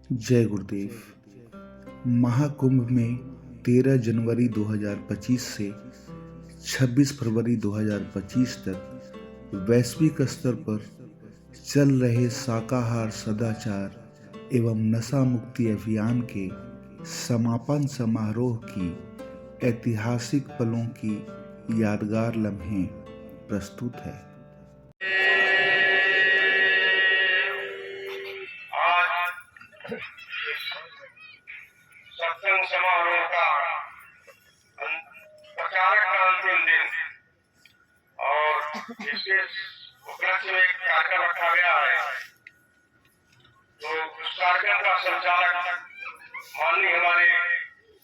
जय गुरुदेव। महाकुंभ में 13 जनवरी 2025 से 26 फरवरी 2025 तक वैश्विक स्तर पर चल रहे शाकाहार सदाचार एवं नशा मुक्ति अभियान के समापन समारोह की ऐतिहासिक पलों की यादगार लम्हे प्रस्तुत है। सत्संग समारोह का प्रचारक का अंतिम दिन और इसके उपलक्ष्य में एक कार्यक्रम रखा गया है। तो उस कार्यक्रम का संचालक माननीय हमारे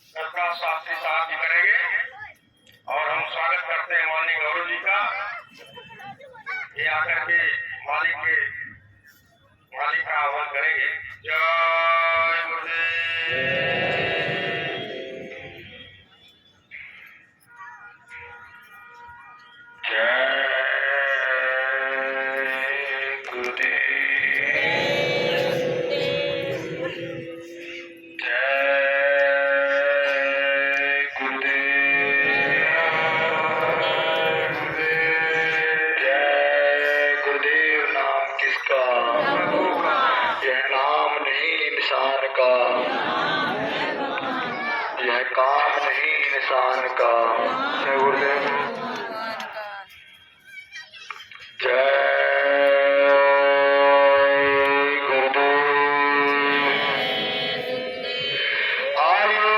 सरकार शास्त्री साहब जी करेंगे और हम स्वागत करते हैं माननीय गौरव जी का। ये आकर के मालिक का आह्वान करेंगे। जय गुरुदेव। यह काम नहीं इंसान का। जय गुरुदेव। जय गुरुदेव। आइए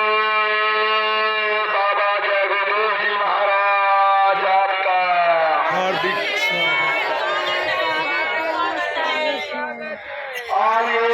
बाबा जय गुरुदेव जी महाराज आपका हार्दिक आइए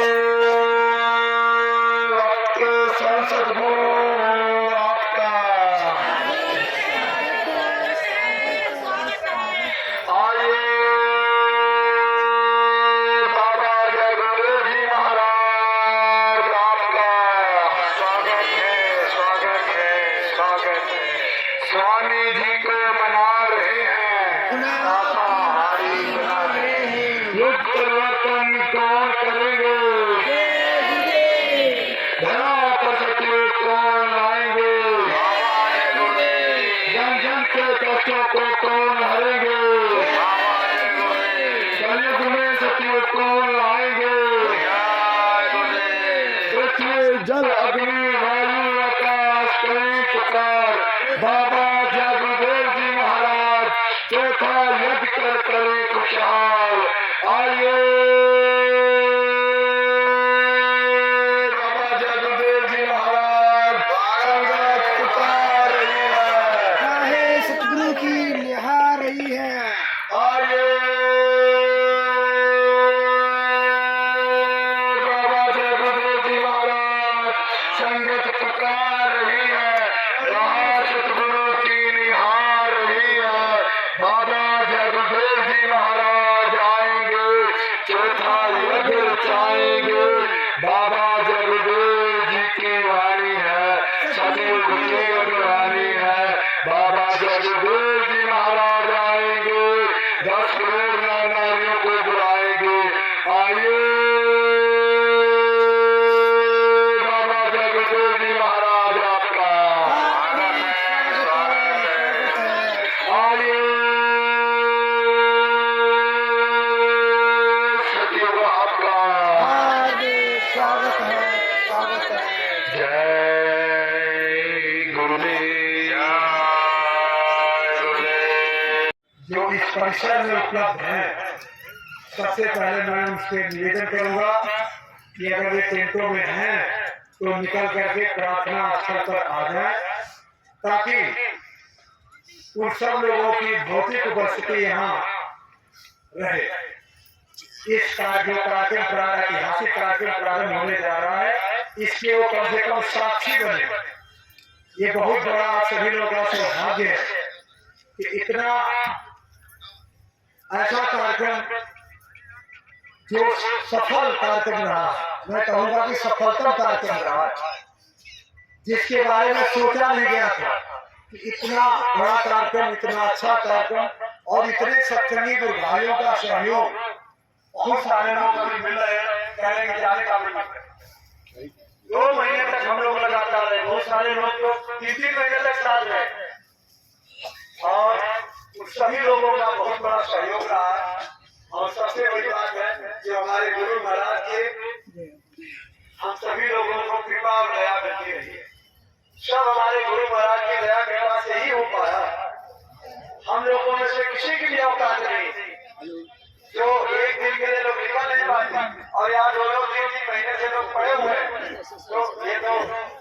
स्वामी जी को मना रहे हैं, युग परिवर्तन कौन करेंगे, धरा पर सतयुग कौन लाएंगे, जन जन के कष्टों को कौन हरेंगे, कलयुग में सतयुग कौन लाएंगे, पृथ्वी जल अग्नि वायु आकाश करें पुकार, बाबा जय गुरुदेव जी महाराज चौथा यज्ञ कर करे खुशहाल। आइए बाबा जय गुरुदेव जी महाराज संगत पुकार रही है, सतगुरु की निहार रही है। आइए बाबा जय गुरुदेव जी महाराज संगत पुकार रही है, सतगुरु की निहार रही है। बाबा जय गुरुदेव जी महाराज आएंगे, चौथा यज्ञ रचाएंगे। बाबा जय गुरुदेव जी की वाणी है, सतयुग की अग्रवाणी है। बाबा जय गुरुदेव जी महाराज आएंगे, 10 करोड़ नर नारियों को बुलाएंगे। आइए बाबा जय गुरुदेव जी महाराज आपका आइए, सतयुग आपका स्वागत है, स्वागत है। जय गुरुदेव। जो इस परिसर में उपलब्ध है, सबसे पहले मैं उनसे निवेदन करूंगा कि अगर वे टेंटों में हैं तो निकल करके प्रार्थना स्थल पर आ जाए, ताकि उन सब लोगों की भौतिक उपस्थिति यहाँ रहे। इस कार्यक्रम ऐतिहासिक कार्यक्रम प्रारंभ होने जा रहा है, इसके वो कम से कम साक्षी बने। ये बहुत बड़ा आप सभी लोगों का सौभाग्य है कि इतना ऐसा कार्यक्रम जो सफल कार्यक्रम रहा, मैं कहूँगा कि सफलतम कार्यक्रम रहा, जिसके बारे में सोचा नहीं गया था कि इतना बड़ा कार्यक्रम, इतना अच्छा कार्यक्रम और इतने सत्संगी गुरु भाइयों का सहयोग बहुत सारे लोग मिल रहे हैं, कह रहे हैं कि जाने का भी 2 महीने तक हम लोग लगातार रहे, बहुत सारे लोग तो 3-3 महीने तक साथ रहे और उन सभी लोगों का बहुत बड़ा सहयोग रहा। और सबसे बड़ी बात है जो हमारे गुरु महाराज के हम सभी लोगों को कृपा और दया मिलती रही है। सब हमारे गुरु महाराज की दया कृपा से ही हो पाया। हम लोगों में से किसी की भी औकात नहीं जो एक दिन के लिए लोग निकल नहीं पाते और यहाँ 2-2, 3-3 महीने से लोग पड़े हुए हैं, तो ये तो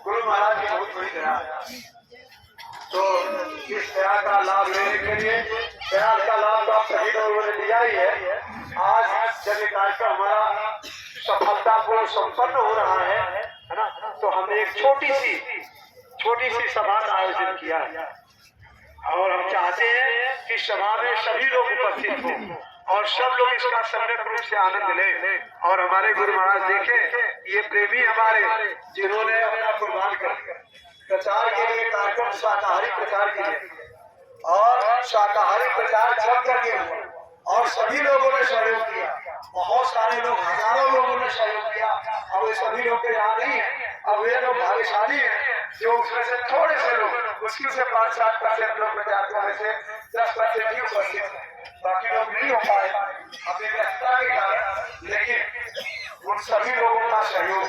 गुरु महाराज की बहुत बड़ी दया है। तो इस दया का लाभ लेने के लिए दया का लाभ तो आप सभी लोगों ने लिया ही है। आज जब ये कार्यक्रम हमारा सफलतापूर्वक संपन्न हो रहा है ना, तो हमने एक छोटी सी सभा का आयोजन किया है और हम चाहते हैं कि सभा में सभी लोग उपस्थित हों और सब लोग इसका सम्यक रूप से आनंद लें और हमारे गुरु महाराज देखें ये प्रेमी हमारे जिन्होंने अपना कुर्बान कर प्रचार के लिए कार्यक्रम शाकाहारी प्रचार किए और शाकाहारी प्रचार जब करके हुआ और सभी लोगों ने सहयोग किया। बहुत सारे लोग, हजारों लोगों ने सहयोग किया। अब ये सभी लोग के यहाँ नहीं है, अब वे लोग भाग्यशाली हैं जो उसमें से थोड़े से लोग, मुश्किल से 5-7% लोग प्रचारकों में से 10% ही उपस्थित हैं, बाकी लोग नहीं हो पाए अपनी व्यस्तता के कारण। लेकिन उन सभी लोगों का सहयोग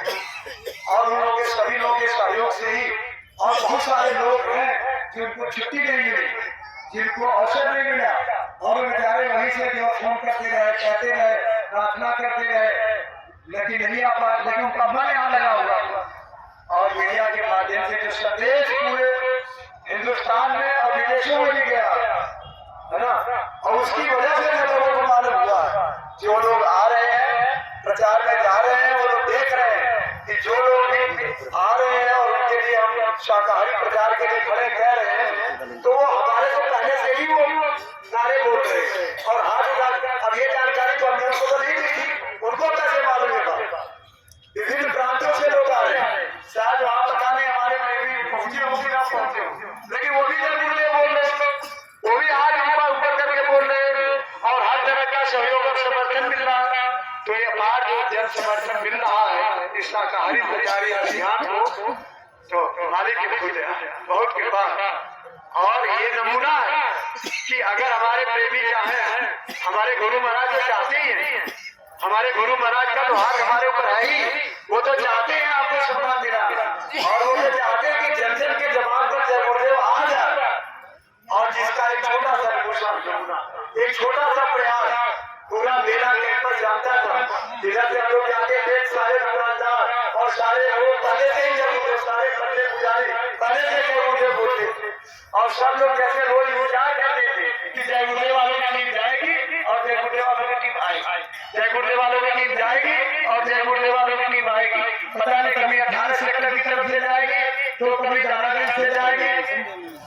और उन लोगों के सभी लोगों के सहयोग से ही और बहुत सारे लोग हैं जिनको छुट्टी नहीं मिली, जिनको अवसर नहीं मिला और बेचारे वहीं से जो फोन करते रहे, कहते रहे, प्रार्थना करते रहे, लेकिन नहीं आ पाए। लेकिन उनका मन यहाँ लगा हुआ और मीडिया के माध्यम से जो संदेश पूरे हिंदुस्तान में और विदेशों में भी गया है ना, और उसकी वजह से लोगों को मालूम हुआ जो लोग आ रहे हैं प्रचार में जा रहे हैं, वो लोग देख रहे हैं कि जो लोग भी आ रहे हैं और उनके लिए हम शाकाहारी प्रचार के लिए खड़े कह रहे हैं, तो वो हमारे से पहले से ही वो नारे बोल रहे हैं। और आज अब ये जानकारी तो हमने उनको तो नहीं दी थी, उनको कैसे मालूम है? विभिन्न प्रांतों से लोग आ रहे हैं, शायद वहां पता नहीं हमारे में भी पहुंचे होंगे ना पहुंचे होंगे, लेकिन वो भी जब बोल रहे हैं, वो भी आज ऊपर करके बोल रहे हैं और हर तरह का सहयोग और समर्थन मिल रहा है। तो ये आज जन समर्थन मिल रहा है इस शाकाहारी प्रचारी अभियान को, तो मालिक की बहुत कृपा। और ये नमूना है कि अगर हमारे प्रेमी चाहे, हमारे गुरु महाराज तो चाहते ही हैं, हमारे गुरु महाराज का तो हाथ हमारे ऊपर है ही, वो तो चाहते हैं आपको सम्मान देना और वो तो चाहते हैं कि जन जन के जवान पर जय गुरुदेव आ जाए। और जिसका एक छोटा सा नमूना, एक छोटा सा प्रयास पूरा मेला कैंपस जानता था, जिधर से हम लोग जाते थे सारे दुकानदार और सारे लोग पहले से ही जरूर, सारे पंडे पुजारी पहले से जरूर बोलते और सब लोग जैसे रोज विचार करते थे कि जय गुरुदेव वालों की टीम जाएगी और जय गुरुदेव वालों की टीम आएगी, जय गुरुदेव वालों की टीम जाएगी और जय गुरुदेव वालों की टीम आएगी। पता नहीं कभी 18 सेक्टर की तरफ से जाएगी, तो कभी दानागंज से जाएगी,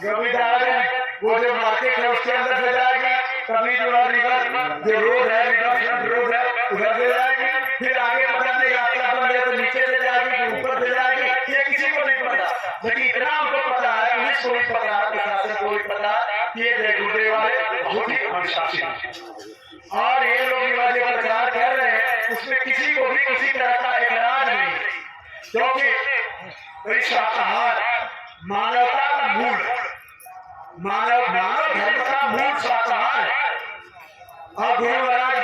कभी दानागंज वो जो मार्केट है उसके अंदर से जाएगी, कभी जो रिवर जो रोड है, रिवर फ्रंट रोड है उधर से जाएगी, फिर आगे पता नहीं रास्ता बन गया तो नीचे से जाएगी, फिर ऊपर से जाएगी। ये किसी को नहीं पता, लेकिन इतना हमको पता है, पुलिस को भी पता है, प्रशासन को भी पता कि ये जय गुरुदेव वाले बहुत ही अनुशासित हैं। और ये लोग जो प्रचार कर रहे हैं उसमें किसी को भी किसी तरह का एतराज नहीं, क्योंकि शाकाहार मानवता का मूल, मानव धर्म का मूल शाकाहार है। और गुरु महाराज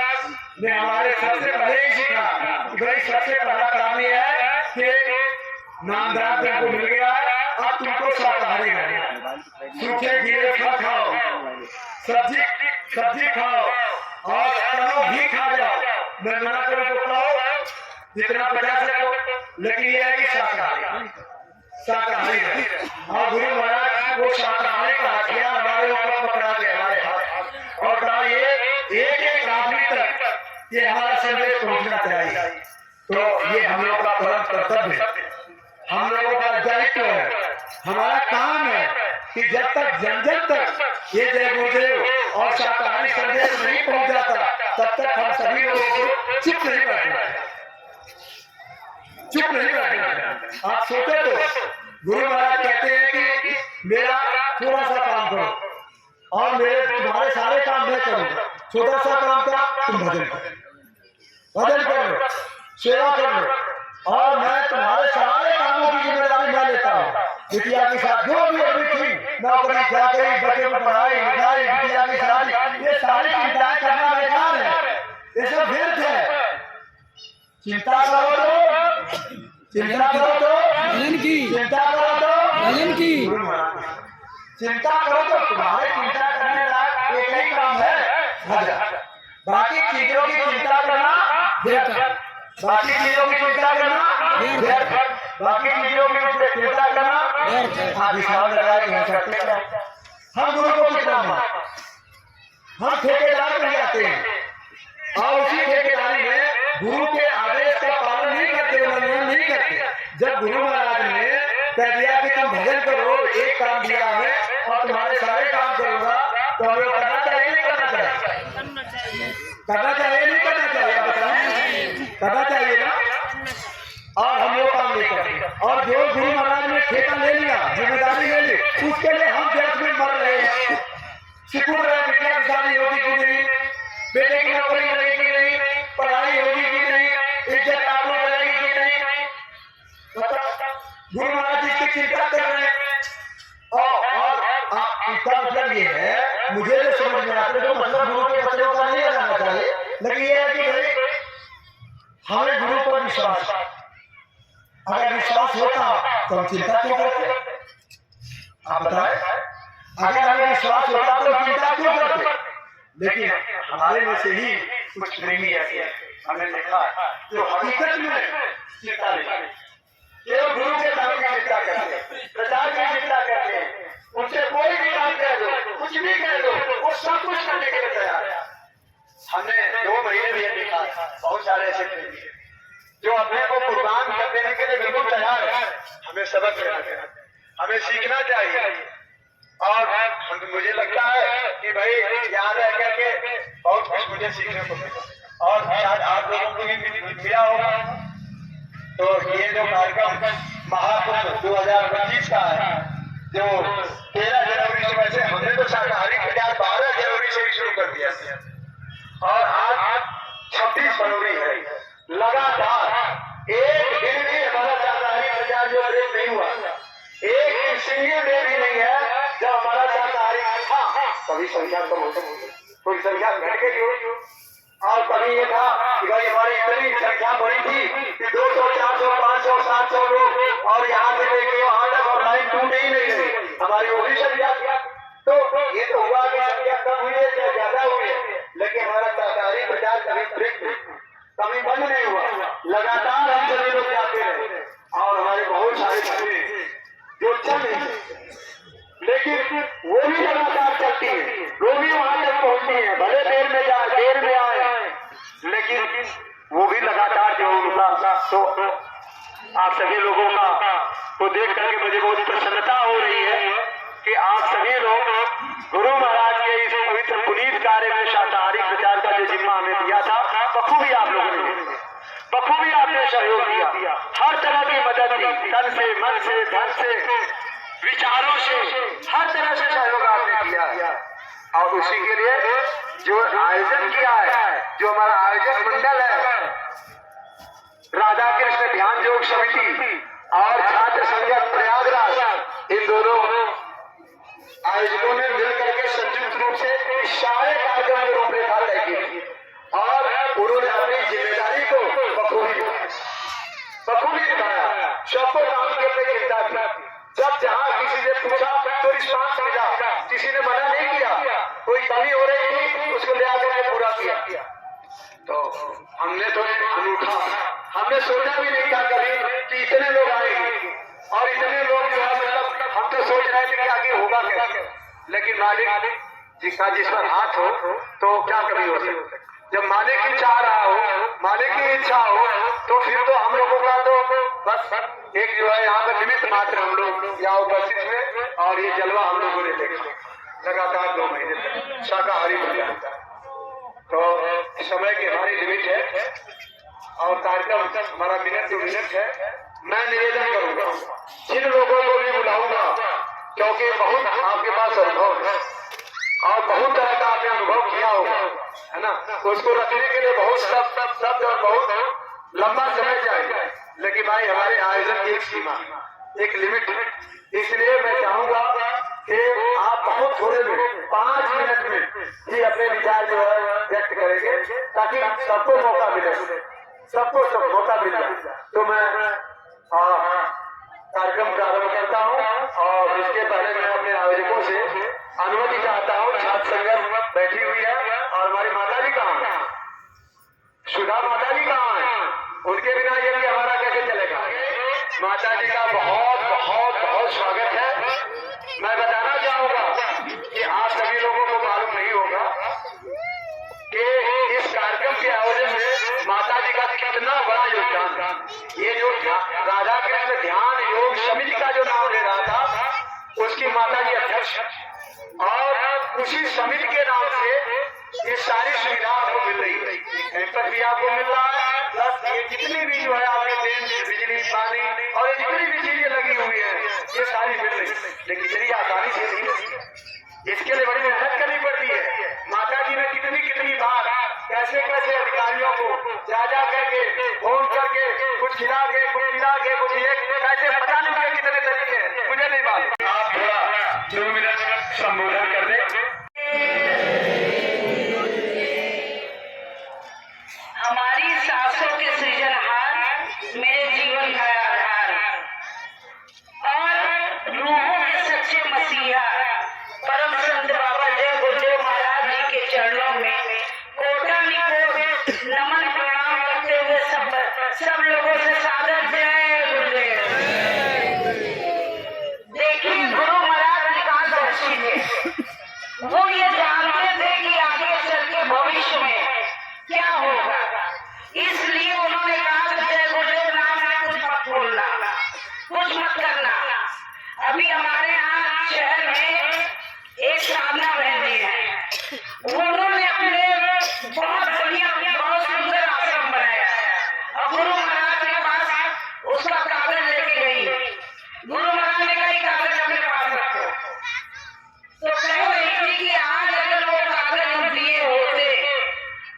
ने हमारे सबसे पहले ही सीखा, भाई सबसे पहला काम यह है कि नामदार तुमको मिल गया है, अब तुमको शाकाहारी रहना है, सूखे गीले फल खाओ, सब्जी खाओ और घी खा जाओ, मैं मना करूँ तो खाओ जितना बचा सको, लेकिन यह है कि शाकाहारी है। और गुरु महाराज वो शाकाहारी का हथियार हमारे ऊपर पकड़ा के हमारे हाथ और कहा ये एक आदमी तक ये हमारा संदेश पहुंचना चाहिए। तो ये हम लोग का परम कर्तव्य है, हम लोगों का दायित्व है, हमारा काम है कि जब तक जन जन तक ये जय गुरुदेव और शाकाहारी संदेश नहीं पहुंच जाता तब तक हम सभी लोगों को चुप नहीं बैठना। आप सोचे तो गुरु महाराज कहते हैं कि मेरा थोड़ा सा काम करो और मेरे तुम्हारे सारे काम मैं करूंगा, छोटा सा काम था तुम भजन करो, सेवा कर लो और मैं तुम्हारे सारे काम बिटिया के साथ जो भी अभी थी, नौकरी चाकरी, बच्चों को पढ़ाई लिखाई, बिटिया की शादी, ये सारी चिंताएं करना बेकार है, ये सब व्यर्थ है। चिंता करो तो चिंता करो तो चिंता करो तो चिंता करो तो तुम्हारे चिंता करने लायक एक ही काम है, भजन। बाकी चीजों की चिंता करना व्यर्थ, बाकी चीजों की चिंता करना व्यर्थ, बाकी चीजों की चिंता करना व्यर्थ। आप हिसाब लगाए कि हम करते हैं, हम गुरु को कितना मानते, हम ठेकेदार बन जाते हैं और उसी ठेकेदारी में गुरु के आदेश का पालन नहीं करते, उल्लंघन नहीं करते। जब गुरु महाराज ने कह दिया कि तुम भजन करो, एक काम दिया है और तुम्हारे सारे काम करूंगा, तो हमें करना चाहिए नहीं करना चाहिए? करना चाहिए नहीं करना चाहिए? बताएं, करना चाहिए ना। और हम वो काम नहीं करते, और जो गुरु महाराज ने ठेका ले लिया, जिम्मेदारी ले ली, उसके लिए हम व्यर्थ में मर रहे हैं, सिकुड़ रहे हैं। बिटिया की शादी होगी कि नहीं, बेटे की नौकरी मिलेगी कि नहीं, पढ़ाई होगी कि नहीं, इज्जत आबरू रहेगी कि नहीं, गुरु महाराज जी की चिंता कर रहे हैं। और इसका मतलब ये है, मुझे जो समझ में आता है, तो मतलब गुरु के वचनों का नहीं लगाना चाहिए, लेकिन ये है कि भाई हमें गुरु पर विश्वास, अगर विश्वास होता तो हम चिंता क्यों करते? आप बताएं, अगर हमें विश्वास होता तो हम चिंता क्यों करते? लेकिन हमारे में से ही कुछ प्रेमी ऐसे हैं, हमने देखा जो हकीकत में चिंता नहीं, केवल गुरु के नाम की चिंता करते हैं, प्रचार की चिंता करते हैं। उनसे कोई भी काम कह दो, कुछ भी कह दो, वो सब कुछ करने के लिए तैयार है। हमने 2 महीने में देखा, बहुत सारे ऐसे प्रेमी हैं जो अपने को कुर्बान कर देने के लिए बिल्कुल तैयार है। हमें सबक लेना चाहिए, हमें सीखना चाहिए। और मुझे लगता है कि भाई यहाँ रह करके बहुत कुछ मुझे सीखने को मिला, और शायद आप लोगों को भी मिला होगा। तो ये जो कार्यक्रम महाकुंभ 2025 का है, जो 13 जनवरी से, वैसे हमने तो शाकाहारी प्रचार 12 जनवरी से शुरू कर दिया और आज 26 फरवरी है। लगातार एक दिन भी हमारा शाकाहारी प्रचार जो ब्रेक नहीं हुआ, एक सिंगल डे भी नहीं है जब हमारा शाकाहारी था। कभी संख्या कम हो, कोई संख्या घट गई हो, और कभी ये था कि भाई हमारी इतनी संख्या बड़ी थी कि 200, 400, 500, 700 लोग, और यहाँ से लेके वहां तक और लाइन टूटे ही नहीं रही, हमारी वही संख्या। तो ये तो हुआ कि संख्या कम हुई है या ज्यादा हुई है, लेकिन हमारा शाकाहारी प्रचार कभी ब्रेक, कभी बंद नहीं हुआ। लगातार हम सभी लोग जाते रहे, और हमारे बहुत सारे घटने जो चल रही है, लेकिन वो भी लगातार चलती है, वो भी वहां तक पहुंचती है, भले देर में जाए, देर में आए, लेकिन वो भी लगातार जो उनका। तो आप सभी लोगों का को देख करके मुझे बहुत प्रसन्नता हो रही है कि आप सभी लोग गुरु महाराज के इस पवित्र पुनीत कार्य में शाकाहारी प्रचार का जो जिम्मा हमें दिया था, बखूबी आप लोगों ने, बखूबी आपने सहयोग दिया, हर तरह की मदद दी, तन से, मन से, धन से, विचारों से, हर तरह से सहयोग आपने दिया। और उसी के लिए जो आयोजन किया है, जो हमारा आयोजक मंडल है, राधा कृष्ण ध्यान योग समिति और छात्र संगत प्रयागराज, इन दोनों आयोजकों ने मिलकर के संयुक्त रूप से इस सारे कार्यक्रम की रूपरेखा तय की और उन्होंने अपनी जिम्मेदारी को बखूबी निभाया, सबको काम करने की चिंता की। जब जहाँ किसी ने पूछा तो रिस्पांस मिला, किसी ने मना नहीं किया, कोई कमी हो रही थी उसको ले आकर के पूरा किया। तो हमने तो अनूठा, हमने सोचा भी नहीं था कभी कि इतने लोग आएंगे, और इतने लोग जो है मतलब हम तो सोच रहे थे कि आगे होगा क्या, लेकिन मालिक जिसका जिस पर हाथ हो तो क्या कभी हो सकता। जब मालिक ही चाह रहा हो, मालिक की इच्छा हो, तो फिर तो हम लोगों का तो बस एक जो है यहाँ पर निमित्त मात्र हम लोग यहाँ उपस्थित हुए, और ये जलवा हम लोगों ने देखा लगातार 2 महीने तक शाकाहारी प्रचार। तो समय की हमारी लिमिट है और कार्यक्रम हमारा मिनट टू मिनट है। मैं निवेदन करूंगा, जिन लोगों को भी बुलाऊंगा, क्योंकि बहुत आपके पास अनुभव है और बहुत तरह का आपने अनुभव किया होगा, है ना, तो उसको रखने के लिए बहुत शब्द और बहुत लंबा समय चाहिए। लेकिन भाई हमारे आयोजन की एक सीमा, एक लिमिट। इसलिए मैं चाहूंगा कि आप बहुत थोड़े में 5 मिनट में ही अपने विचार जो है व्यक्त करेंगे, ताकि सबको मौका मिले, सबको सब मौका मिल जाए। तो मैं कार्यक्रम प्रारंभ करता हूँ और इसके पहले मैं अपने आयोजकों से अनुमति चाहता हूँ। छात्र संगत बैठी हुई है और हमारी माता जी कहाँ है, सुधा माता जी कहाँ है, उनके बिना ये भी हमारा कैसे चलेगा। माता जी का बहुत बहुत बहुत स्वागत है। मैं बताना चाहूंगा कि आप सभी लोगों को मालूम नहीं होगा कि इस कार्यक्रम के आयोजन में माता जी का कितना बड़ा योगदान। ये जो राधा कृष्ण ध्यान योग समिति का जो नाम ले रहा था, उसकी माता जी अध्यक्ष, और उसी समिति के नाम से ये सारी सुविधा आपको मिल रही है। कैंपस भी आपको मिल रहा है, प्लस ये जितनी भी जो है आपके ट्रेन बिजली पानी और ये जितनी भी चीजें लगी हुई है, ये सारी मिल रही है। लेकिन इतनी आसानी से नहीं, इसके लिए बड़ी मेहनत करनी पड़ती है। माता जी ने कितनी बार कैसे कैसे अधिकारियों को जा करके फोन करके कुछ खिला के कुछ पिला के कुछ कैसे पता नहीं क्या कितने तरीके हैं, मुझे नहीं मालूम। आप थोड़ा 2 मिनट संबोधन कर दे। हमारी सासों के सृजनहार, मेरे जीवन का आधार और रूहों के सच्चे मसीहा परम संत बाबा जय गुरुदेव महाराज जी के चरणों में कोटानिकोट नमन प्रणाम करते हुए सब लोगों से सादर जय गुरुदेव। देखिए, गुरु महाराज विकासदर्शी थे। वो ये जानते थे कि आगे चल के भविष्य में क्या होगा, इसलिए उन्होंने कहा जय गुरुदेव नाम से कुछ मत बोलना, कुछ मत करना। अभी हमारे यहाँ शहर में एक साधना बहन है, उन्होंने अपने बहुत बढ़िया बहुत सुंदर आश्रम बनाया और गुरु महाराज के पास उसका कागज लेके गई। गुरु महाराज ने कहा कागज अपने पास रखो, तो कह रही थी कि आज अगर वो कागज हम दिए होते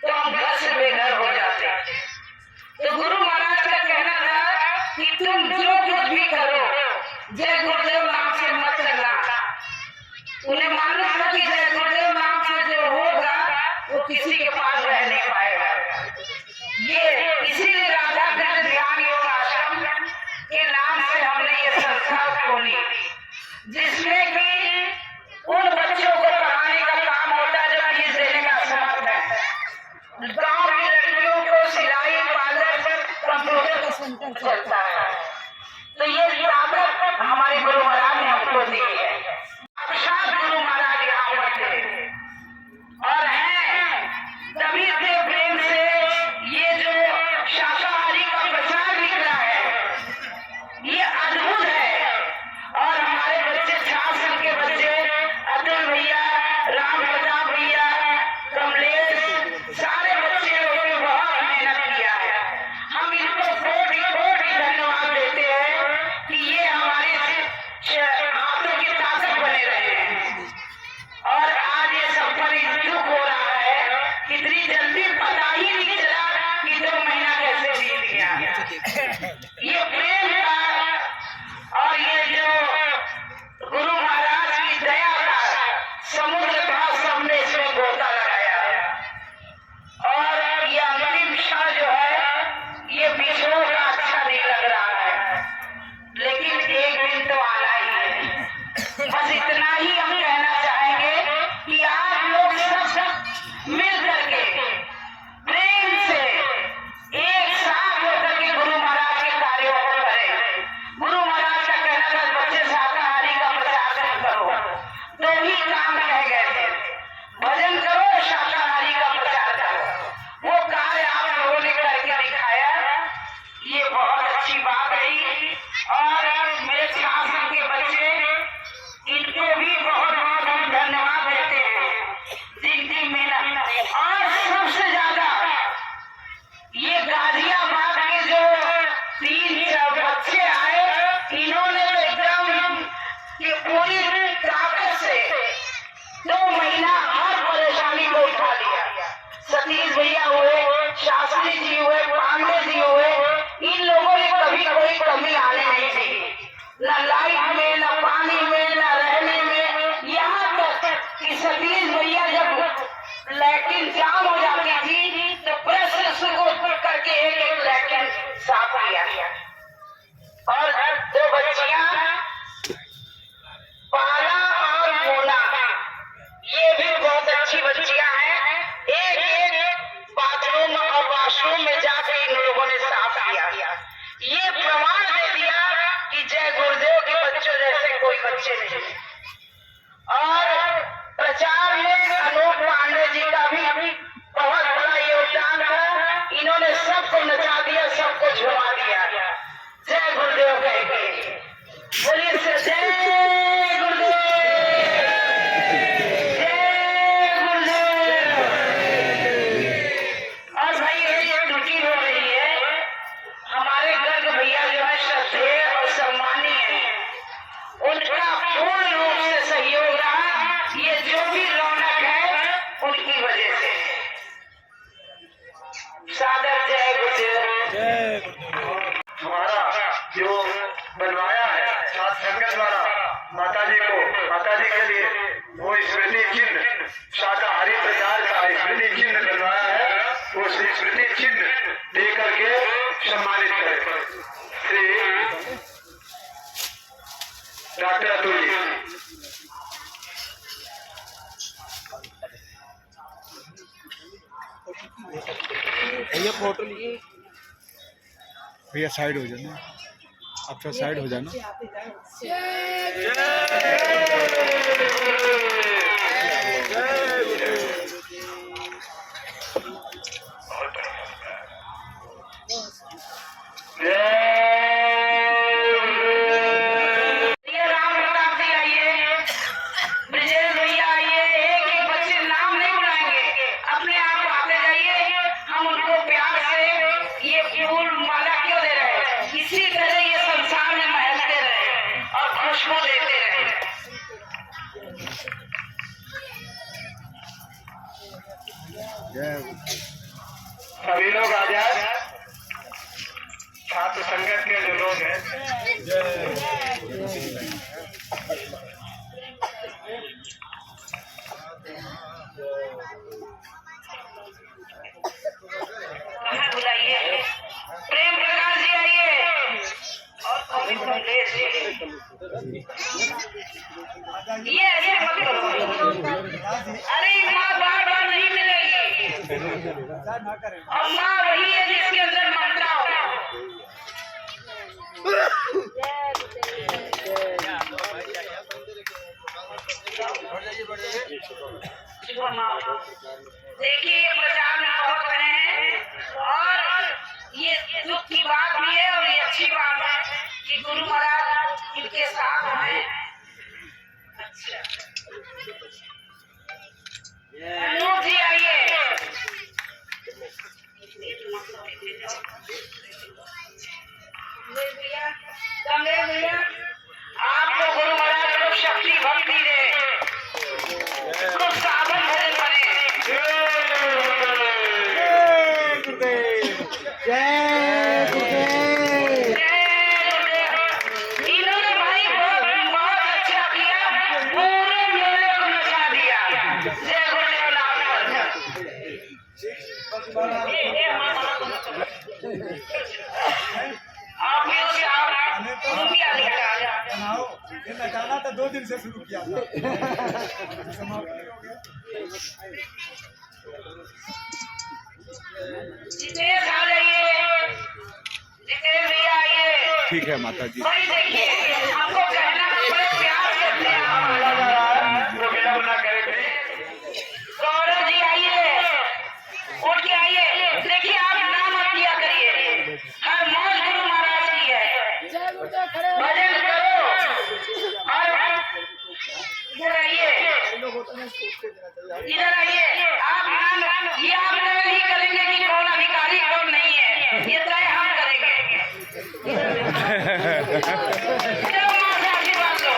तो हम घर से बेघर हो जाते। तो गुरु महाराज का कहना था कि तुम जो कुछ भी करो जय गुरुदेव नाम से मत करना। उन्हें मालूम था कि जय गुरुदेव नाम से जो होगा वो किसी के पास रह नहीं पाएगा। ये इसीलिए राधा कृष्ण ध्यान योग आश्रम के नाम से हमने ये संस्था खोली, जिसमें कि उन बच्चों को पढ़ाने का काम होता है जो फीस देने का असमर्थ है। गांव की लड़कियों को सिलाई पार्लर कंप्यूटर का सेंटर चलता है। तो ये ताकत हमारे गुरु महाराज ने हमको दी है। साक्षात गुरु महाराज यहाँ पर थे और हैं, तभी से प्रेम से ये जो शाकाहारी का प्रचार निकला है, ये अद्भुत है। और हमारे बच्चे छात्र के बच्चे अतुल भैया, राम प्रताप भैया, कमलेश, सारे बच्चे लोगों ने बहुत मेहनत किया है। हम इनको कोटि कोटि धन्यवाद देते हैं कि ये हमारे हाथों की ताकत बने रहे हैं। और आज ये सब पर दुख हो रहा है, कितनी जल्दी पता ही नहीं चला कि 2 महीना कैसे बीत गया। ये प्रेम का और ये जो गुरु महाराज की दया का समुद्र का सबने इसमें गोता लगाया। और ये अंतिम क्षण जो है ये विश्व का अच्छा नहीं लग रहा है, लेकिन एक दिन तो आना ही है। बस इतना ही हम कहना चाहेंगे कि आप लोग सब मिल करके प्रेम से एक साथ होकर के गुरु महाराज के कार्यों को करें। गुरु महाराज का कहना था बच्चे शाकाहारी का प्रचार करो, 2 ही काम कह गए थे, भजन करो, शाकाहारी का प्रचार करो। वो कार्य आप लोगों ने करके दिखाया, ये बहुत अच्छी बात रही। और मेरे छात्र के बच्चे, इनको भी बहुत बहुत हम धन्यवाद देते हैं, जिनकी मेहनत। और सबसे ज्यादा ये गाजियाबाद के जो 3 बच्चे आए, इन्होंने तो एकदम ये पूरी ताकत से 2 महीना हर परेशानी को उठा लिया। सतीश भैया हुए, शास्त्री जी हुए, पांडे जी हुए, इन लोगों ने कभी कोई कमी आने नहीं दी। न सोचे नहीं। और प्रचार में अनूप पांडे जी का भी बहुत बड़ा योगदान है। इन्होंने सबको नचा दिया, सबको झुमा दिया। जय गुरुदेव कह के बोलिए से जय गुरुदेव, जय गुरुदेव। और भाई ये त्रुटि हो रही है, हमारे गर्ग भैया जो है श्रद्धेय और सम्मानीय है, उनका पूर्ण रूप से सहयोग रहा। ये जो भी रौनक है उनकी वजह से। सादर जय गुरुदेव। हमारा जो बनवाया है सात संगत द्वारा माता जी को, माता जी के लिए वो स्मृति चिन्ह, शाकाहारी प्रचार का स्मृति चिन्ह बनवाया है। वो स्मृति चिन्ह दे करके सम्मानित करें श्री डॉक्टर अतुल जी। भैया फोटो लिए भैया साइड हो जाना, आप तो साइड हो जाना। ये राम प्रताप जी आइए, ब्रजेश भैया आइए। एक एक बच्चे नाम नहीं बुलाएंगे, अपने आप आते जाइए। हम उनको प्यार से ये फूल माला क्यों दे रहे हैं? इसी तरह ये संसार में महकते रहे और खुशबू देते रहे। सभी लोग आ जाए, छात्र संगत के जो लोग हैं। कहाँ बुलाइए? प्रेम प्रकाश जी आइए और कमलेश जी। ये ऐसे मत करो। अरे माँ बार बार नहीं मिलेगी। और माँ वही है जिसके अंदर ममता हो। देखिए प्रचार में बहुत रहे हैं और ये दुख की बात भी है और ये अच्छी बात है कि गुरु महाराज इनके साथ हैं। अच्छा अनूप जी आइए। कमलेश भैया आपको गुरु महाराज को शक्ति भक्ति दे, खूब साधन भजन बने। इन्होंने भाई बहुत अच्छा किया, पूरे मेले को नचा दिया। जय गुरुदेव आप भी उससे आप भी आगे नचाना तो 2 दिन से शुरू किया था। जितेश आ जाइए, जितेश भैया आइए। ठीक है माता जी। भाई देखिए हमको कहना बड़े प्यार करते हैं आप। विलंब न करें। गौरव जी आइए, उठ के आइए। देखिए आप नाम मत दिया करिए, हर मौज गुरु महाराज की है। भजन करो और इधर आइए, इधर आइए। आप नाम ये आप नहीं करेंगे कि कौन अधिकारी कौन नहीं है, ये तय हम करेंगे। जब माँ से आशीर्वाद लो।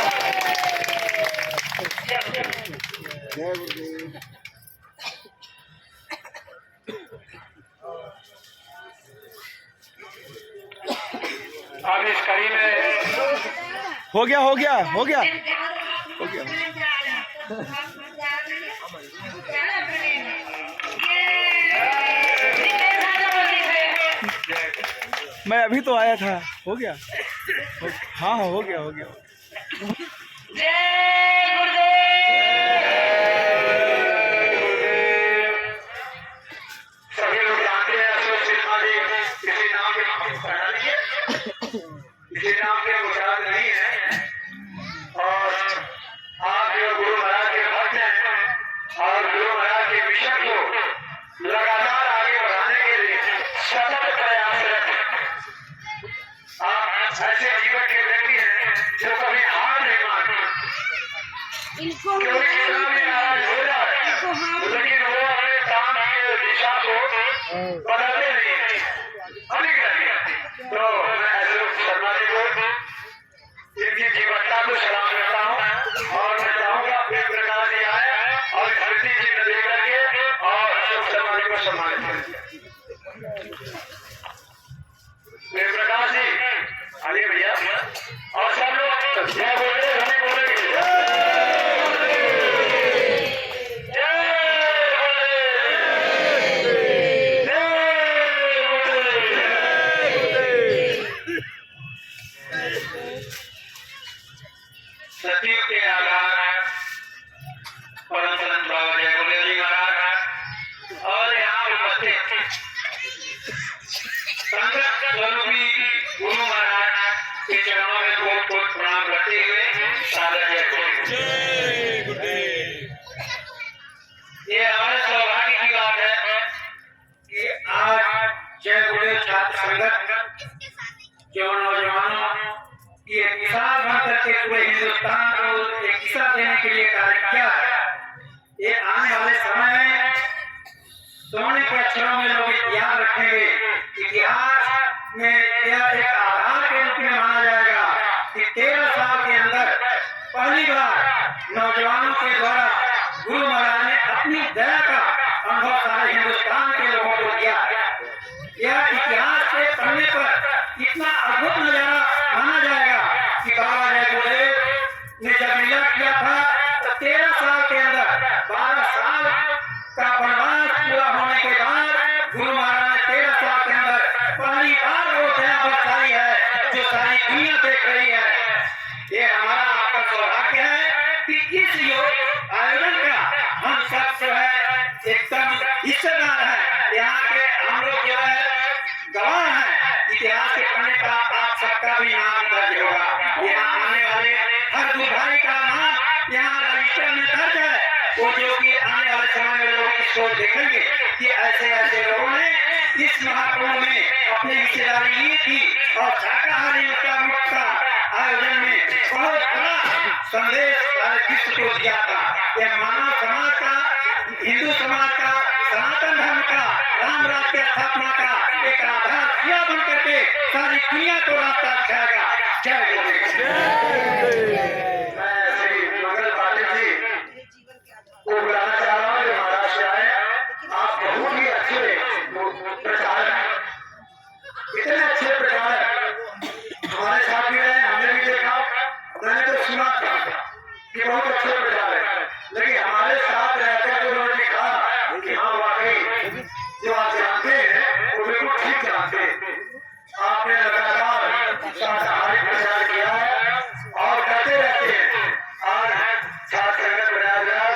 अब इस कड़ी में हो गया हो गया हो गया। मैं अभी तो आया था, हो गया। हाँ हाँ हो गया हो गया। जय गुरुदेव। सभी लोग जानते हैं अशोक वाले किसी नाम के पढ़ा लीजिए, किसी नाम के मुझाद नहीं है। और आप जो गुरु महाराज के भक्त हैं और गुरु महाराज के मिशन को लगातार आगे बढ़ाने के लिए सतत प्रयासरत हैं। आप ऐसे जीवन के व्यक्ति हैं जो कभी हार नहीं मानते। इनको क्योंकि कितना भी नाराज हो जाए लेकिन वो अपने काम की दिशा को बदलते नहीं हैं, अभी करेंगे। तो मैं अशोक शर्मा जी को इनकी जीवनता को सलाम करता हूँ और मैं चाहूंगा प्रेम प्रकाश जी आए और धरती चिन्ह दे करके और अशोक शर्मा जी को सम्मानित करें। प्रेम प्रकाश जी आइए भैया और सब लोग जय बोले हमें बोलेंगे सत्य के आधार परम संत बाबा जय गुरुदेव जी महाराज और यहाँ उपस्थित संगत स्वरूपी गुरु महाराज के चरणों में कोट कोट प्रणाम करते हुए सादर जय गुरुदेव। ये हमारे सौभाग्य की बात है कि आज जय गुरुदेव छात्र संगत जो नौजवानों की एक मिसाल बन करके पूरे हिंदुस्तान को एक दिशा देने के लिए कार्य किया है। ये आने वाले समय में सोने के अक्षरों में लोग याद रखेंगे। इतिहास में यह एक आधार के रूप में माना जाएगा कि 13 साल के अंदर पहली बार नौजवानों के द्वारा गुरु महाराज ने अपनी दया का अनुभव सारे हिंदुस्तान के लोगों को दिया है। यह इतिहास के पढ़ने पर इतना अद्भुत नजारा माना जाएगा कि बाबा जय गुरुदेव ने जब मिलन किया था तो 13 साल के अंदर 12 साल का वनवास पूरा होने के बाद गुरु महाराज ने 13 साल के अंदर पहली बार वो दया बरसाई है जो सारी दुनिया देख रही है। ये हमारा आपका सौभाग्य है कि इस योग आयोजन का हम सब जो है एकदम हिस्सेदार है। यहाँ के हम लोग जो है गवाह है। इतिहास के पढ़ने का आप सबका भी नाम दर्ज होगा। यहाँ आने वाले हर दुर्भाग्य का नाम यहाँ रजिस्टर में दर्ज है। वो जो कि आने वाले समय में लोग इसको देखेंगे कि ऐसे ऐसे लोगों ने इस महाकुंभ में अपनी हिस्सेदारी ली थी और शाकाहारी उत्सव का आयोजन में बहुत बड़ा संदेश सारे विश्व को दिया था। यह मानव समाज का, हिंदू समाज का, सनातन धर्म का, राम राज्य की स्थापना का एक आधार क्रिया बन करके सारी दुनिया को रास्ता दिखाएगा। जय गुरुदेव। मैं श्री मंगल पाटिल जी को बुलाना चाह रहा हूँ जो महाराष्ट्र आए। आप बहुत ही अच्छे प्रचारक हैं, इतने अच्छे प्रचारक हमारे साथ भी रहे, हमने भी देखा, मैंने तो सुना था कि बहुत अच्छे प्रचारक हैं, लेकिन हमारे साथ रहकर जो उन्होंने दिखा कि हाँ वाकई जो आप जानते हैं वो बिल्कुल ठीक जानते हैं। आपने लगातार शाकाहारी प्रचार किया है और करते रहते हैं। आज छात्र संगत प्रयागराज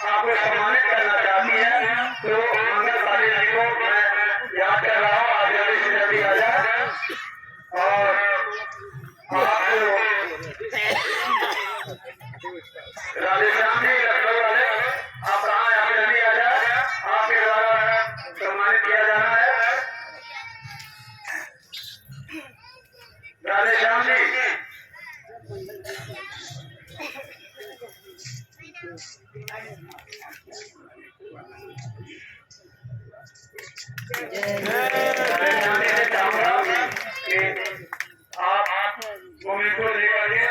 आपको सम्मानित करना चाहती है तो मंगल पाटिल जी को मैं याद कर रहा हूँ। आप जल्दी से जल्दी आ जाए और आपको राधेश्याम जी लखनऊ वाले आप कहाँ यहाँ पे जल्दी आ जाए, आपके द्वारा सम्मानित किया जाना है। राधेश्याम जी आप भूमि को लेकर के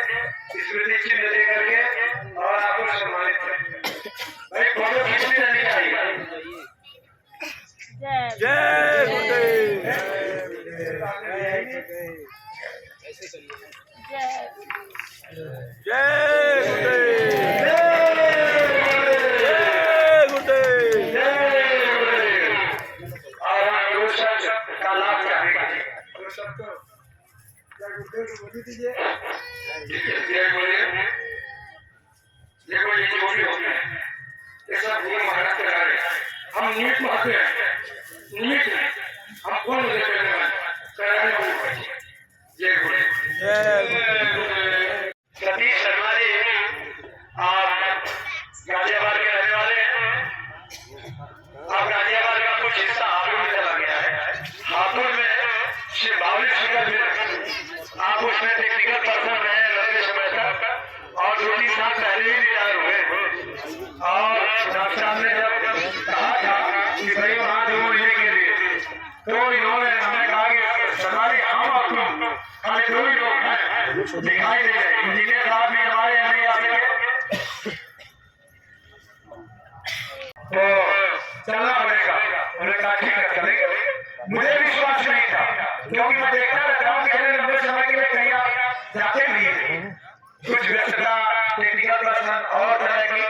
स्मृति चिन्ह लेकर के और आपको सम्मानित करेंगे। भाई फोटो खींचने नहीं चाहिए। जय गुरुदेव। का लाभ चाहेगा दीजिए। देखो ये जो भी होते हैं ये सब गुरु महाराज के कार्य हैं। हम निमित्त मात्र हैं, निमित्त हैं, हम कौन मुझे करने वाले कराने वाले। जय गुरु। सतीश शर्मा जी आप टेक्निकल पर्सन रहे लंबे समय तक और 2-3 साल पहले ही रिटायर हुए। और डॉक्टर साहब ने जब कहा था कि भाई वहाँ 2 महीने के लिए, तो इन्होंने हमें कहा कि सरकारी हम और तुम खाली 2 ही लोग हैं दिखाई दे रहे। इंजीनियर साहब भी हमारे यहाँ नहीं आ सके, तो चलना पड़ेगा। उन्होंने कहा ठीक है चलेंगे। मुझे विश्वास नहीं था क्योंकि मैं देखता रहता हूँ कि लंबे समय के लिए कहीं आप जाते नहीं थे, कुछ व्यस्तता टेक्निकल पर्सन और तरह की,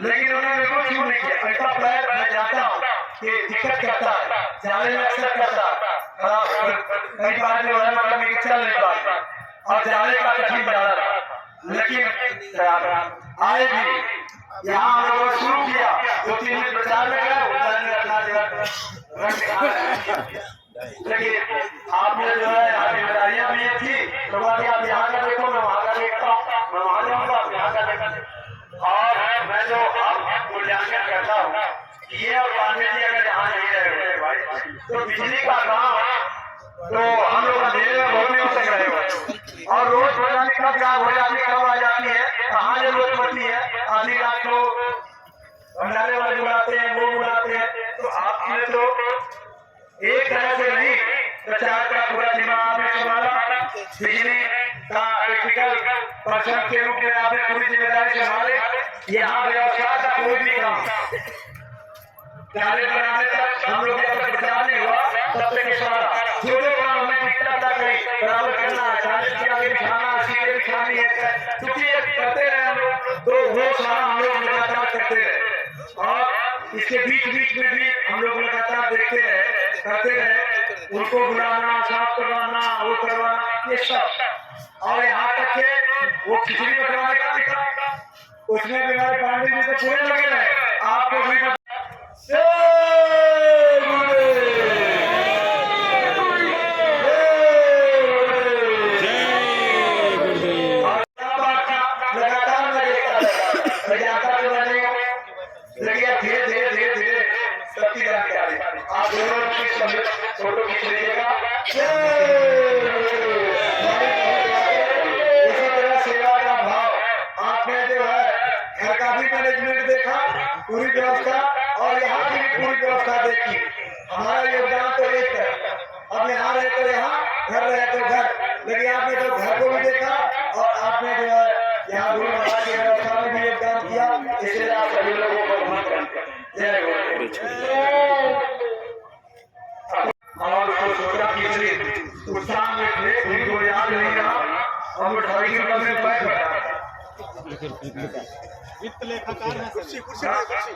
लेकिन उन्होंने मेरे को क्यों नहीं किया। ऐसा प्लान मैं जानता हूँ कि दिक्कत करता है, जाने में अक्सर करता है, कई बार जो है मतलब मैं चल नहीं पाता और जाने का कठिन बना रहा, लेकिन आए भी यहाँ हम लोगों ने शुरू किया। 2-3 दिन प्रचार में गया, लेकिन आपने जो है जिम्मेदारियां भी थी, तो आप यहाँ का देखो, मैं वहाँ का देखता हूँ, मैं वहाँ जाऊँगा, आप यहाँ का देखा। और मैं जो अब मूल्यांकन करता हूँ, ये और पांडे जी अगर यहाँ नहीं रहे भाई, तो बिजली का काम तो हम लोग अंधेरे में बहुत नहीं हो सक रहे हो। और रोज रोजाना कब काम हो जाती, कब आ जाती है, कहाँ जरूरत पड़ती है, आधी रात को भंडारे वाले बुलाते हैं, वो बुलाते हैं, तो आपने तो एक तरह से नहीं, प्रचार का पूरा दिमाग आपने संभाला, बिजली का टेक्निकल पर्सन के रूप में आपने पूरी जिम्मेदारी संभाली। यहाँ व्यवस्था का कोई भी काम चाले बनाने तक हम लोग जब तक प्रचार नहीं हुआ तब तक इशारा जो काम हमें दिखता था कहीं बराबर करना है, चाले के आगे बिछाना, सीटें बिछानी है, क्योंकि ये करते रहे हम लोग, तो वो सारा हम लोग लगातार करते रहे। और इसके बीच में भी हम लोग लगातार देखते रहे, करते रहे, उनको बुलाना, साफ करवाना, वो करवाना, ये सब। और यहाँ तक के वो खिचड़ी बनवाने का भी था, उसमें भी हमारे पांडे जी से पूरे लगे रहे। आपको भी लगातार मैं देखता धीरे सबकी जानकारी आप दोनों की फोटो खींच लीजिएगा। इसी तरह सेवा का भाव आपने जो है घर का भी मैनेजमेंट देखा, पूरी व्यवस्था, और यहाँ की भी पूरी व्यवस्था देखी। हमारा योगदान तो एक है, अब यहाँ रहे तो यहाँ, घर रहे तो घर, लेकिन आपने तो घर को भी देखा और आपने जो है यहाँ गुरु महाराज की व्यवस्था में भी योगदान किया। इसलिए आप सभी लोगों को जय और उसको सोचा खींचने उत्साह में थे, उनको याद नहीं रहा और मिठाई के बगल में बैठ बैठा। वित्त लेखाकार है, कुर्सी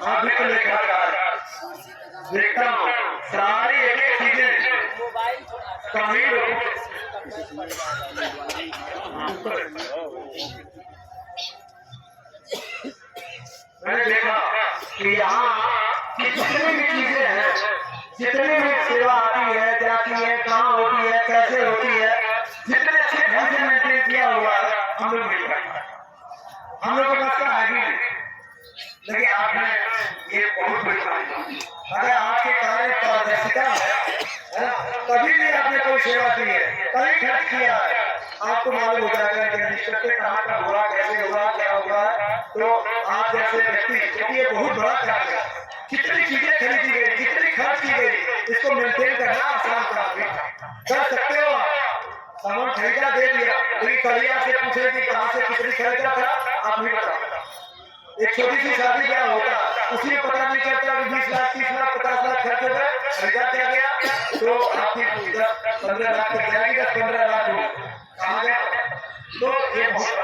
हाँ वित्त लेखाकार देखता हूँ, सारी एक चीजें कमी मैंने देखा कि यहाँ जितनी भी चीजें हैं, जितनी भी सेवा आती है, जाती है, कहाँ होती है, कैसे होती है, जितने अच्छे ढंग से मेंटेन किया हुआ है, हम लोग नहीं करते। हम लोग को बस का है भी, लेकिन आपने ये बहुत बड़ी बात, अगर आपके कार्य पारदर्शिता है ना, कभी भी आपने कोई सेवा की है, कभी खर्च किया है, आपको मालूम हो जाएगा कि निश्चित से कहाँ का हुआ, कैसे हुआ, क्या हुआ। तो आप जैसे व्यक्ति, क्योंकि ये बहुत बड़ा कार्य है, कितनी चीजें खरीदी गई, कितनी खर्च की गई, इसको मेंटेन करना आसान काम नहीं कर सकते हो आप। सामान खरीदा दे दिया, लेकिन कलिया से पूछे कि कहाँ से कितनी खरीदा था, आप नहीं बता। एक छोटी सी शादी ब्याह होता, उसमें पता नहीं चलता कि 20 लाख, 30 लाख, 50 लाख खर्च हो गए, खरीदा क्या गया, तो आपकी 10-15 लाख तक जाएगी, 10-15 लाख कहाँ गया। तो ये बहुत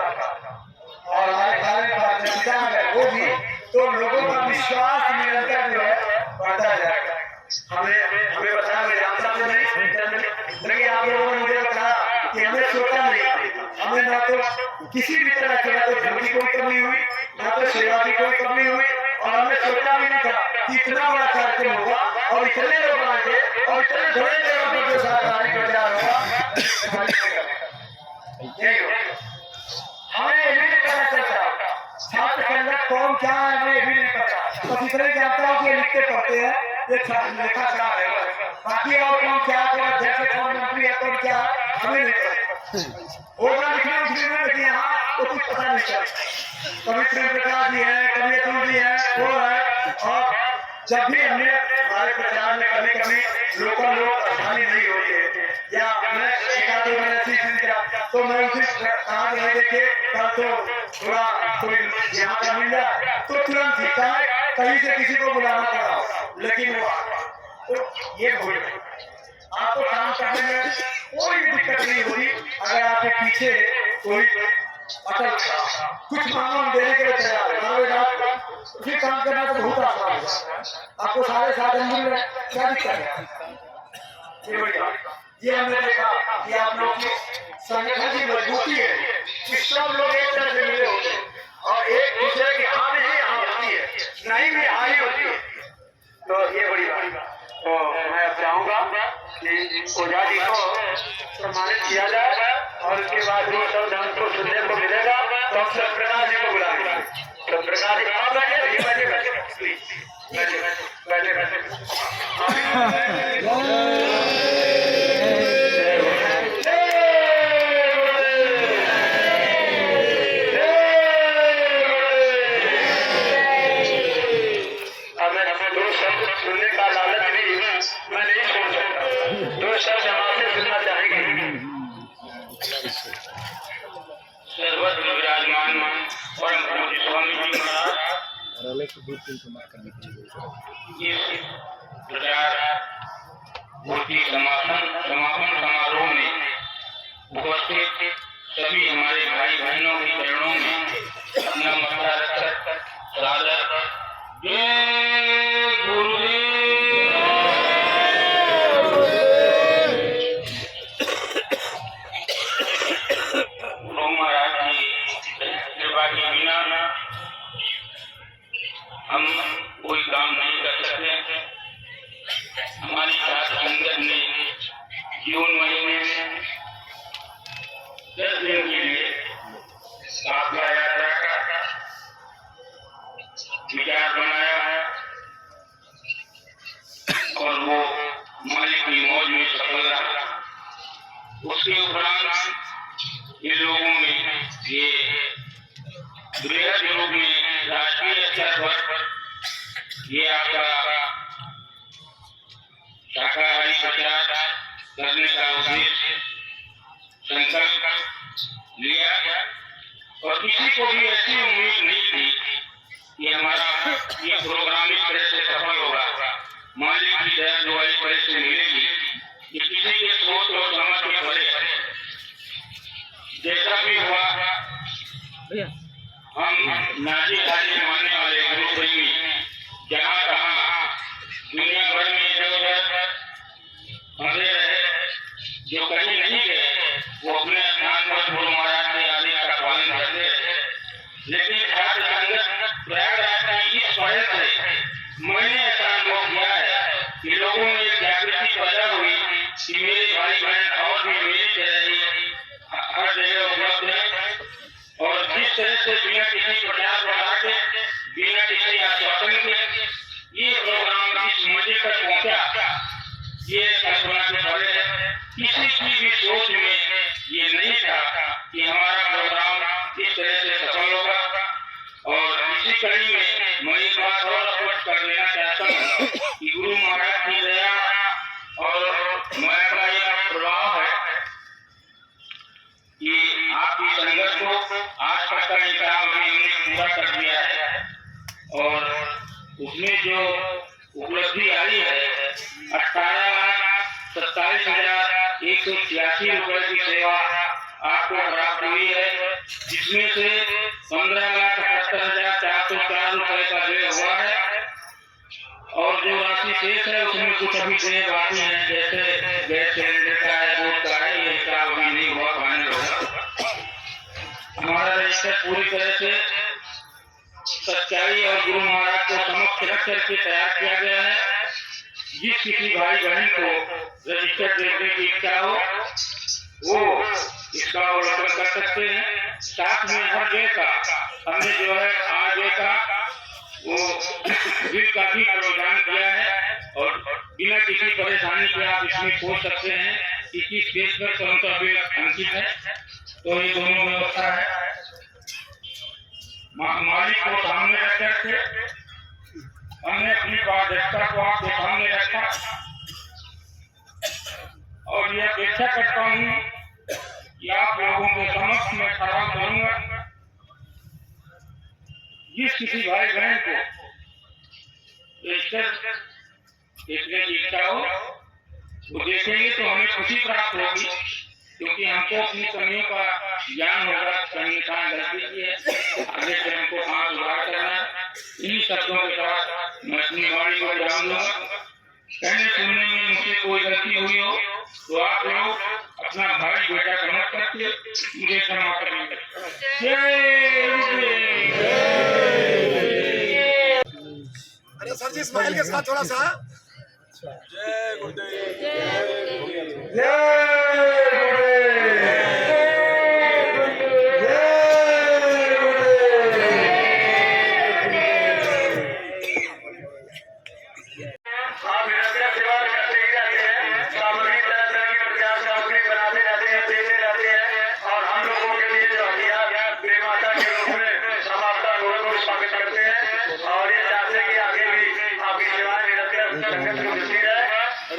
और हमारे कार्य पारदर्शिता है वो भी, तो लोगों का विश्वास निरंतर जो है बढ़ता जाएगा। हमें बताया, मेरे आशा से नहीं, लेकिन आप लोगों ने मुझे बताया कि हमें सोचा नहीं, हमें ना तो किसी भी तरह की ना तो धन की कोई कमी हुई, ना तो सेवा की कोई कमी हुई, और हमने सोचा भी नहीं था कि इतना बड़ा कार्यक्रम होगा और इतने लोग आएंगे और इतने बड़े जगह पर जो सरकारी प्रचार होगा। हमें ये भी नहीं पता चलता छात्र संगत कौन क्या है, हमें ये भी नहीं पता, बस इतना जानता हूँ कि लिखते पढ़ते हैं, ये लेखाकार है, बाकी और कौन क्या, अध्यक्ष कौन, मंत्री है, कौन क्या, हमें नहीं पता। होगा लिखने उठने में, लेकिन यहाँ तो कुछ पता नहीं चलता। कभी प्रेम प्रकाश जी है, कभी अतुल जी है, वो है। और जब भी हमने हमारे प्रचार में कभी कभी लोकल लोग आसानी नहीं होते, या मैं एक आध दो मैंने सीख लिया, तो मैं उसे कहा नहीं देखे कल तो थोड़ा कोई यहाँ का मिल जाए तो तुरंत ही चाहे कहीं से किसी को बुलाना पड़ा, लेकिन वो तो ये भूल आपको काम करने में कोई दिक्कत नहीं होगी अगर आपके पीछे कोई अटल खड़ा, कुछ मांगो देने के लिए तैयार है, उसी काम करना तो बहुत आसान है। आपको सारे साधन मिल रहे, क्या दिक्कत है? ये हमने देखा कि आप लोग की संगठन की मजबूती है कि सब लोग एक तरह से मिले होते हैं और एक दूसरे की हाँ में ही हाँ होती है, नहीं भी हाँ ही होती है। तो ये बड़ी बात। तो मैं चाहूंगा कि ओझा जी को सम्मानित किया जाए और उसके बाद जो शब्द हमको सुनने को मिलेगा तो हम सब प्रकाश जी को बुलाएंगे। तो प्रकाश जी आप बैठे बैठे बैठे बैठे बैठे सुनने का लालच भी मैं नहीं छोड़ सकता। दो शब्द हमारे सुनना चाहेंगे। सर्वत्र विराजमान परम पूज्य स्वामी जी महाराज इस प्रचार मूर्ति समापन समारोह में उपस्थित सभी हमारे भाई बहनों के चरणों में अपना मथा रखकर सादर जय गुरुदेव। गुरु महाराज की कृपा के बिना हम कोई काम नहीं कर सकते। हमारी साथ संगत ने जून महीने में 10 दिन के लिए काफिला यात्रा का विचार बनाया है और वो मालिक की मौज में सफल रहा। उसके उपरांत इन लोगों में ये बृहद रूप में राष्ट्रीय स्तर पर ये आपका शाकाहारी प्रचार करने का उद्देश्य संकल्प लिया और किसी को भी ऐसी उम्मीद नहीं थी कि हमारा ये प्रोग्राम इस तरह से सफल होगा। मालिक की दया दुआई तरह से मिलेगी कि किसी के सोच और समझ के परे जैसा भी हुआ हम नाजी हाजी मानने वाले गुरु प्रेमी जहाँ कहाँ दुनिया भर में इधर उधर फंसे रहे, जो कहीं नहीं गए वो अपने स्थान पर गुरु महाराज के आदेश का पालन करते रहे। लेकिन छात्र संगत प्रयागराज की इस पहल से मैंने ऐसा अनुभव किया है कि लोगों में एक जागृति पैदा हुई कि मेरे भाई बहन और भी मेरी तरह हर जगह उपलब्ध है और जिस तरह से बिना किसी प्रचार प्रसार के बिना किसी आश्वासन के ये प्रोग्राम इस मजे तक पहुंचा, ये कल्पना के परे है। किसी की भी सोच में ये नहीं था कि हमारा प्रोग्राम इस तरह से सफल होगा। और इसी कड़ी में मैं एक बात और स्पष्ट कर लेना चाहता हूँ कि गुरु महाराज की दया और मैं का यह प्रभाव है कि आपकी संगत को आज तक का निकाल हमने पूरा कर दिया है और उसमें जो उपलब्धि आई है 18,27,186 रुपए की सेवा आपको प्राप्त हुई है, जिसमें से 15,78,404 रुपए का व्यय हुआ है और जो राशि शेष है उसमें कुछ अभी देय बाकी है, जैसे गैस सिलेंडर का है, दूध का है, ये हिसाब अभी नहीं हुआ, फाइनल होगा। हमारा रजिस्टर पूरी तरह से सच्चाई और गुरु महाराज को समक्ष रख करके तैयार किया गया है। जिस किसी भाई बहन को रजिस्टर देखने की इच्छा हो वो इसका अवलोकन कर सकते हैं। साथ में हर जगह का हमने जो है आज का वो बिल का भी प्रावधान किया है और बिना किसी परेशानी के आप इसमें खोज सकते हैं कि किस पेज पर कौन सा बिल अंकित है। तो ये दोनों व्यवस्था है। मालिक को सामने रख करके हमने अपनी बाध्यता को आपके सामने रखा और ये अपेक्षा करता हूँ कि आप लोगों के समक्ष में खड़ा करूंगा। जिस किसी भाई बहन को रजिस्टर देखने की इच्छा हो वो देखेंगे तो हमें खुशी प्राप्त होगी, क्योंकि हमको अपनी कमियों का ज्ञान होगा। कहीं कहाँ गलती की है, आगे से हमको कहाँ सुधार करना है। इन्हीं शब्दों के साथ मैं अपनी वाणी को विराम दूंगा। कहने सुनने में मुझसे कोई गलती हुई हो तो आप लोग अपना भाई बेटा समझ करके मुझे क्षमा करेंगे। अरे सर जी स्माइल के साथ थोड़ा सा जय गुरुदेव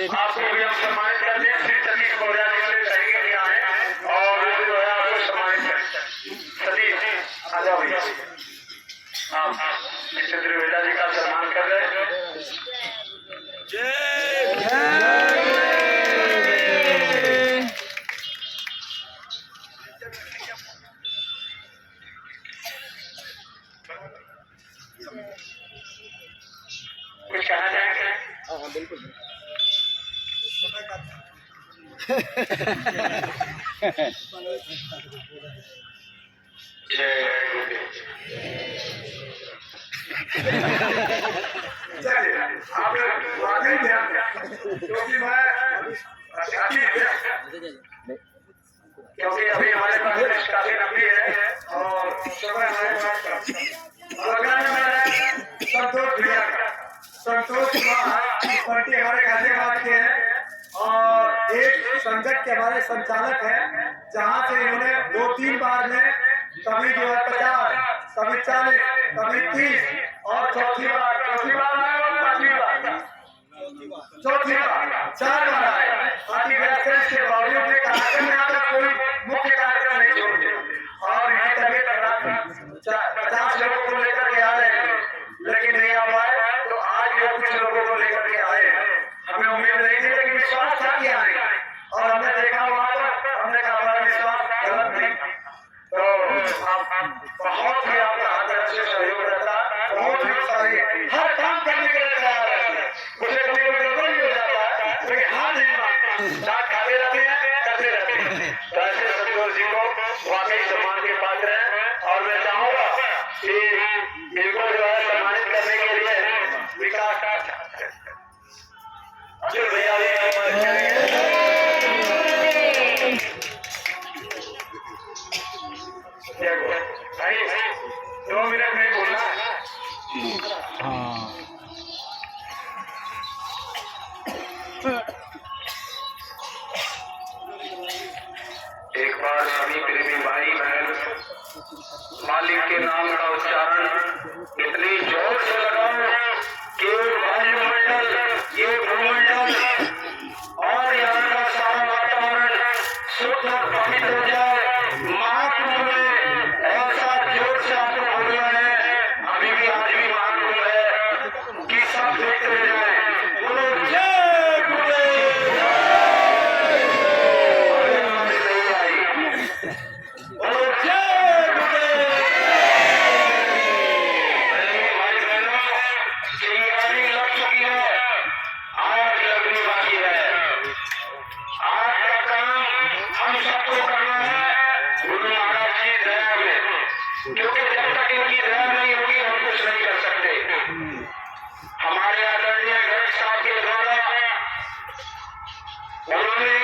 आपको भी हम सम्मानित कर दें। श्री सतीश मौर्य जी आए और जो है आपको सम्मानित करें। सतीश आ जाओ भैया, आप मिस्टर त्रिवेदा जी का सम्मान कर रहे हैं। कुछ कहना चाहेंगे? हाँ बिल्कुल। चलिए आप लोग वाकई ध्यान दें, क्योंकि अभी हमारे पास लिस्ट काफी लंबी है और समय हमारे पास कम। और अगर मैं संतोष भैया का संतोष पार्टी हमारे गाजियाबाद के हैं और एक संगत के हमारे संचालक हैं, जहाँ से इन्होंने 2-3 बार में कभी 50, कभी 40, कभी 30 और चौथी बार 4 बार आए। के बावजूद भी कार्यक्रम में आता कोई मुख्य कार्यक्रम नहीं छोड़ते और यहाँ तबियत खराब 50 लोगों को लेकर के आ रहे हैं, लेकिन नहीं आ पाए तो आज ये कुछ लोगों को लेकर के आए हैं। हमें उम्मीद नहीं थी, लेकिन विश्वास था कि आएंगे और हमने देखा वहाँ पर, हमने कहा हमारा विश्वास गलत नहीं। तो बहुत ही आपका हर तरह से सहयोग रहता है, बहुत ही सारी हर काम करने के लिए तैयार रहते हैं। मुझे कभी कभी गड़बड़ भी हो जाता है, लेकिन हाथ नहीं मांगते, दांत खाते रहते हैं, करते रहते हैं। तो ऐसे संतोष जी को वाकई सम्मान के पात्र हैं और मैं चाहूंगा कि इनको जो है सम्मानित करने के लिए विकास भैया भाई 2 मिनट में बोलना है। हाँ एक बार सभी प्रेमी भाई बहन मालिक के नाम का उच्चारण इतनी जोर से लगाओ कि वायुमंडल, ये भूमंडल और यहाँ का सारा वातावरण शुद्ध और पवित्र हो जाए। महाकुंभ में ऐसा जोर से आपको बोलना है, अभी भी आज भी महाकुंभ है कि सब देखते रह जाए। बोलो जय गुरुदेव। बोलो जय गुरुदेव। भाई बहनों, चिंगारी लग चुकी है, आग लगनी बाकी है। आग का काम हम सबको करना है गुरु महाराज की दया में, क्योंकि जब तक इनकी दया नहीं होगी हम कुछ नहीं कर सकते। हमारे आदरणीय गर्ग साहब के द्वारा उन्होंने